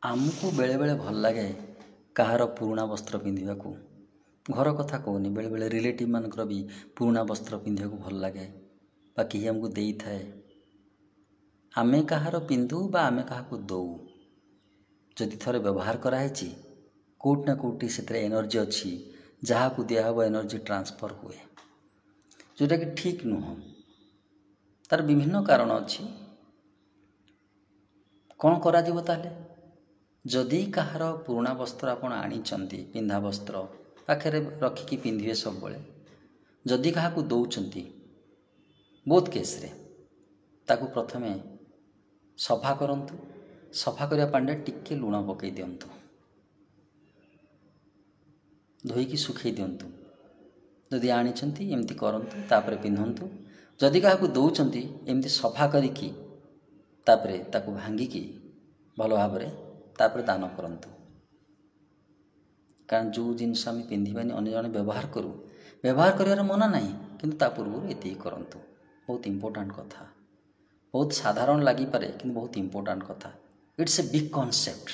ଆମକୁ ବେଳେବେଳେ ଭଲ ଲାଗେ କାହାର ପୁରୁଣା ବସ୍ତ୍ର ପିନ୍ଧିବାକୁ। ଘର କଥା କହୁନି, ବେଳେବେଳେ ରିଲେଟିଭ୍ ମାନଙ୍କର ବି ପୁରୁଣା ବସ୍ତ୍ର ପିନ୍ଧିବାକୁ ଭଲ ଲାଗେ ବା କେହି ଆମକୁ ଦେଇଥାଏ। ଆମେ କାହାର ପିନ୍ଧୁ ବା ଆମେ କାହାକୁ ଦେଉ, ଯଦି ଥରେ ବ୍ୟବହାର କରାହେଇଛି କେଉଁଠି ନା କେଉଁଠି ସେଥିରେ ଏନର୍ଜି ଅଛି, ଯାହାକୁ ଦିଆହେବ ଏନର୍ଜି ଟ୍ରାନ୍ସଫର୍ ହୁଏ, ଯେଉଁଟାକି ଠିକ୍ ନୁହଁ। ତା'ର ବିଭିନ୍ନ କାରଣ ଅଛି। କ'ଣ କରାଯିବ ତାହେଲେ? ଯଦି କାହାର ପୁରୁଣା ବସ୍ତ୍ର ଆପଣ ଆଣିଛନ୍ତି, ପିନ୍ଧା ବସ୍ତ୍ର ପାଖରେ ରଖିକି ପିନ୍ଧିବେ ସବୁବେଳେ, ଯଦି କାହାକୁ ଦେଉଛନ୍ତି, ବହୁତ କେସ୍ରେ ତାକୁ ପ୍ରଥମେ ସଫା କରନ୍ତୁ। ସଫା କରିବା ପାଣିରେ ଟିକେ ଲୁଣ ପକାଇ ଦିଅନ୍ତୁ, ଧୋଇକି ଶୁଖାଇ ଦିଅନ୍ତୁ। ଯଦି ଆଣିଛନ୍ତି ଏମିତି କରନ୍ତୁ, ତାପରେ ପିନ୍ଧନ୍ତୁ। ଯଦି କାହାକୁ ଦେଉଛନ୍ତି ଏମିତି ସଫା କରିକି ତାପରେ ତାକୁ ଭାଙ୍ଗିକି ଭଲ ଭାବରେ ତାପରେ ଦାନ କରନ୍ତୁ। କାରଣ ଯେଉଁ ଜିନିଷ ଆମେ ପିନ୍ଧିବାନି ଅନ୍ୟ ଜଣେ ବ୍ୟବହାର କରୁ, ବ୍ୟବହାର କରିବାର ମନା ନାହିଁ, କିନ୍ତୁ ତା ପୂର୍ବରୁ ଏତିକି କରନ୍ତୁ। ବହୁତ ଇମ୍ପୋର୍ଟାଣ୍ଟ କଥା, ବହୁତ ସାଧାରଣ ଲାଗିପାରେ କିନ୍ତୁ ବହୁତ ଇମ୍ପୋର୍ଟାଣ୍ଟ କଥା। It's a big concept.